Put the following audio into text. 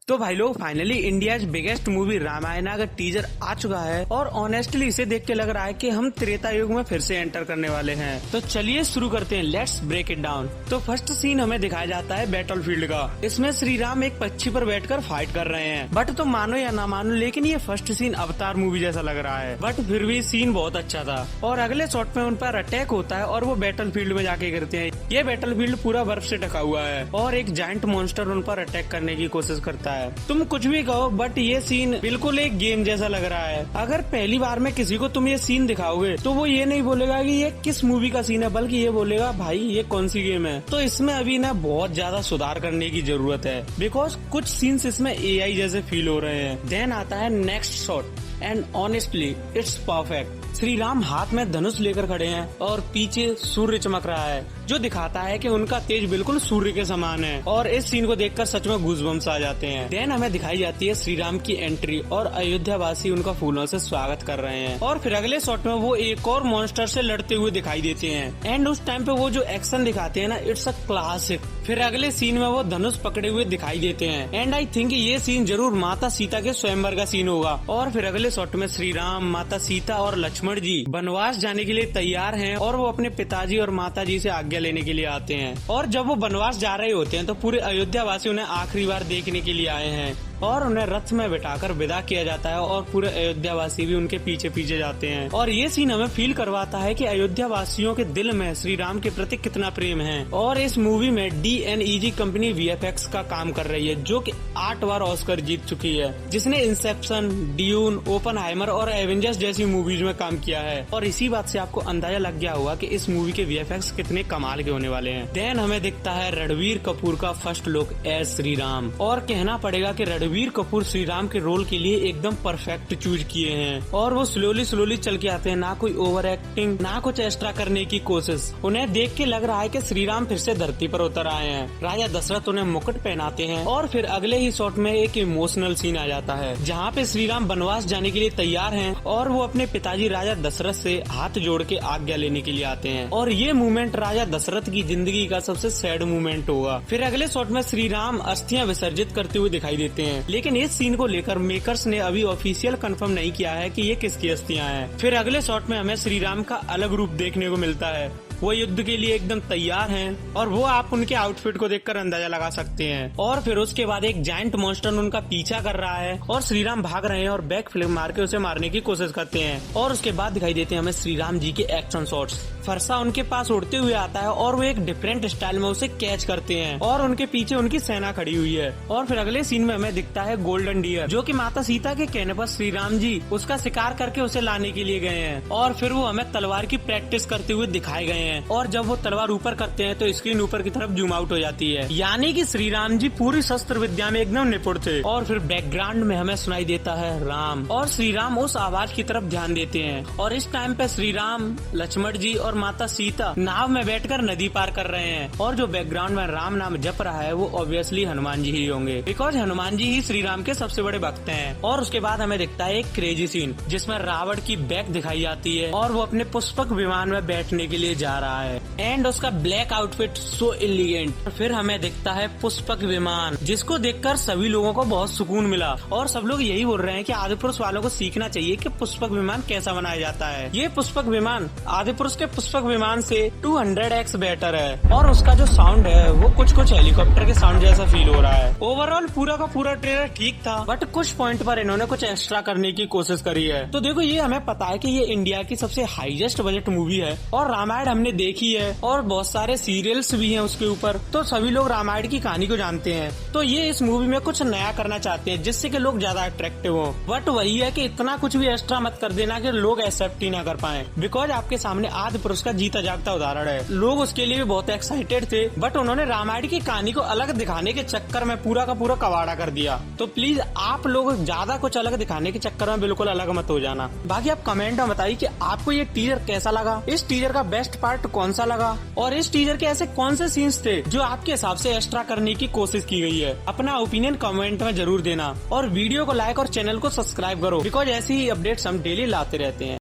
तो भाई लोग finally India's biggest movie Ramayana का टीजर आ चुका है और ऑनेस्टली इसे देख के लग रहा है कि हम त्रेता युग में फिर से एंटर करने वाले हैं। तो चलिए शुरू करते हैं, लेट्स ब्रेक इट डाउन। तो फर्स्ट सीन हमें दिखाया जाता है बैटलफील्ड का। इसमें श्री राम एक पक्षी पर बैठकर फाइट कर रहे हैं। बट तो मानो या ना मानो, लेकिन ये फर्स्ट सीन अवतार मूवी जैसा लग रहा है। बट फिर भी सीन बहुत अच्छा था। और अगले शॉट में उन पर अटैक होता है और वो बैटलफील्ड में जाके गिरते हैं। ये बैटलफील्ड पूरा बर्फ से ढका हुआ है और एक जायंट मॉन्स्टर उन पर अटैक करने की कोशिश करता है। तुम कुछ भी कहो, बट ये सीन बिल्कुल एक गेम जैसा लग रहा है। अगर पहली बार में किसी को तुम ये सीन दिखाओगे तो वो ये नहीं बोलेगा कि ये किस मूवी का सीन है, बल्कि ये बोलेगा भाई ये कौन सी गेम है। तो इसमें अभी ना बहुत ज्यादा सुधार करने की जरूरत है, बिकॉज कुछ सीन्स इसमें एआई जैसे फील हो रहे हैं। देन आता है next shot and honestly it's perfect. Shri Ram हाथ में धनुष लेकर खड़े हैं और पीछे सूर्य चमक रहा है, जो दिखाता है कि उनका तेज बिल्कुल सूर्य के समान है। और इस सीन को देखकर सच में गूज़बम्स आ जाते हैं। देन हमें दिखाई जाती है श्री राम की एंट्री और अयोध्या वासी उनका फूलों से स्वागत कर रहे हैं। और फिर अगले शॉट में वो एक और मॉन्स्टर से लड़ते हुए दिखाई देते हैं। एंड उस टाइम पे वो जो एक्शन दिखाते हैं ना, इट्स अ क्लासिक। फिर अगले सीन में वो धनुष पकड़े हुए दिखाई देते हैं। एंड आई थिंक ये सीन जरूर माता सीता के स्वयंवर का सीन होगा। और फिर अगले शॉट में श्री राम, माता सीता और लक्ष्मण जी वनवास जाने के लिए तैयार हैं और वो अपने पिताजी और माता जी से आज्ञा लेने के लिए आते हैं। और जब वो वनवास जा रहे होते हैं तो पूरे अयोध्या वासी उन्हें आखिरी बार देखने के लिए आए हैं और उन्हें रथ में बिठाकर विदा किया जाता है और पूरे अयोध्या वासी भी उनके पीछे पीछे जाते हैं। और ये सीन हमें फील करवाता है कि अयोध्या वासियों के दिल में श्री राम के प्रति कितना प्रेम है। और इस मूवी में DNEG कंपनी VFX का काम कर रही है, जो कि 8 बार ऑस्कर जीत चुकी है, जिसने इंसेप्शन, ड्यून, ओपनहाइमर और एवेंजर्स जैसी मूवीज में काम किया है। और इसी बात से आपको अंदाजा लग गया होगा कि इस मूवी के VFX कितने कमाल के होने वाले हैं। देन हमें दिखता है रणबीर कपूर का first look as Shri Ram. और कहना पड़ेगा कि रणबीर कपूर श्री राम के रोल के लिए एकदम परफेक्ट चूज किए हैं। और वो स्लोली चल के आते हैं, ना कोई ओवर एक्टिंग, ना कुछ एक्स्ट्रा करने की कोशिश। उन्हें देख के लग रहा है कि श्री राम फिर से धरती पर उतर आए हैं। राजा दशरथ उन्हें मुकुट पहनाते हैं और फिर अगले ही शॉट में एक इमोशनल सीन आ जाता है, जहाँ पे श्री राम वनवास जाने के लिए तैयार हैं और वो अपने पिताजी राजा दशरथ से हाथ जोड़ के आज्ञा लेने के लिए आते हैं। और ये मूवमेंट राजा दशरथ की जिंदगी का सबसे सैड मूवमेंट होगा। फिर अगले शॉट में श्री राम अस्थियां विसर्जित करते हुए दिखाई देते हैं, लेकिन इस सीन को लेकर मेकर्स ने अभी ऑफिशियल कंफर्म नहीं किया है कि ये किसकी अस्थियां हैं। फिर अगले शॉट में हमें श्री राम का अलग रूप देखने को मिलता है। वो युद्ध के लिए एकदम तैयार हैं और वो आप उनके आउटफिट को देखकर अंदाजा लगा सकते हैं। और फिर उसके बाद एक जायंट मॉन्स्टर उनका पीछा कर रहा है और श्री राम भाग रहे हैं और बैक फ्लिप मार के उसे मारने की कोशिश करते हैं। और उसके बाद दिखाई देते हैं हमें श्री राम जी के एक्शन शॉट्स। फरसा उनके पास उड़ते हुए आता है और वो एक डिफरेंट स्टाइल में उसे कैच करते हैं और उनके पीछे उनकी सेना खड़ी हुई है। और फिर अगले सीन में हमें दिखता है गोल्डन डियर, जो कि माता सीता के कहने पर श्री राम जी उसका शिकार करके उसे लाने के लिए गए हैं। और फिर वो हमें तलवार की प्रैक्टिस करते हुए दिखाए गए हैं। और जब वो तलवार ऊपर करते हैं तो स्क्रीन ऊपर की तरफ जूम आउट हो जाती है, यानी कि श्री राम जी पूरी शस्त्र विद्या में एकदम निपुण थे। और फिर बैकग्राउंड में हमें सुनाई देता है राम, और श्री राम उस आवाज की तरफ ध्यान देते हैं। और इस टाइम पे श्री राम, लक्ष्मण जी और माता सीता नाव में बैठकर नदी पार कर रहे हैं। और जो बैकग्राउंड में राम नाम जप रहा है वो ऑब्वियसली हनुमान जी ही होंगे, बिकॉज हनुमान जी ही श्री राम के सबसे बड़े भक्त हैं। और उसके बाद हमें दिखता है एक क्रेजी सीन, जिसमें रावण की बैक दिखाई जाती है और वो अपने पुष्पक विमान में बैठने के लिए जा रहा है। एंड उसका ब्लैक आउटफिट सो एलिगेंट। फिर हमें दिखता है पुष्पक विमान, जिसको देखकर सभी लोगों को बहुत सुकून मिला। और सब लोग यही बोल रहे हैं कि आदिपुरुष वालों को सीखना चाहिए कि पुष्पक विमान कैसा बनाया जाता है। ये पुष्पक विमान आदिपुरुष के पुष्पक विमान से 200x बेटर है। और उसका जो साउंड है वो कुछ हेलीकॉप्टर के साउंड जैसा फील हो रहा है। ओवरऑल पूरा का पूरा ट्रेलर ठीक था, बट कुछ पॉइंट पर इन्होंने कुछ एक्स्ट्रा करने की कोशिश करी है। तो देखो, ये हमें पता है कि ये इंडिया की सबसे हाईएस्ट बजट मूवी है और रामायण हमने देखी है और बहुत सारे सीरियल्स भी हैं उसके ऊपर, तो सभी लोग रामायण की कहानी को जानते हैं। तो ये इस मूवी में कुछ नया करना चाहते हैं जिससे कि लोग ज्यादा अट्रैक्टिव हो। बट वही है कि इतना कुछ भी एक्स्ट्रा मत कर देना कि लोग एक्सेप्ट ही ना कर पाए, बिकॉज आपके सामने आदिपुरुष का जीता जागता उदाहरण है। लोग उसके लिए भी बहुत एक्साइटेड थे, बट उन्होंने रामायण की कहानी को अलग दिखाने के चक्कर में पूरा का पूरा कबाड़ा कर दिया। तो प्लीज आप लोग ज्यादा कुछ अलग दिखाने के चक्कर में बिल्कुल अलग मत हो जाना। बाकी आप कमेंट में बताइए कि आपको ये टीजर कैसा लगा, इस टीजर का बेस्ट पार्ट कौन सा लगा, और इस टीजर के ऐसे कौन से सीन्स थे जो आपके हिसाब से एक्स्ट्रा करने की कोशिश की गई है। अपना ओपिनियन कमेंट में जरूर देना और वीडियो को लाइक और चैनल को सब्सक्राइब करो, बिकॉज ऐसी ही अपडेट्स हम डेली लाते रहते हैं।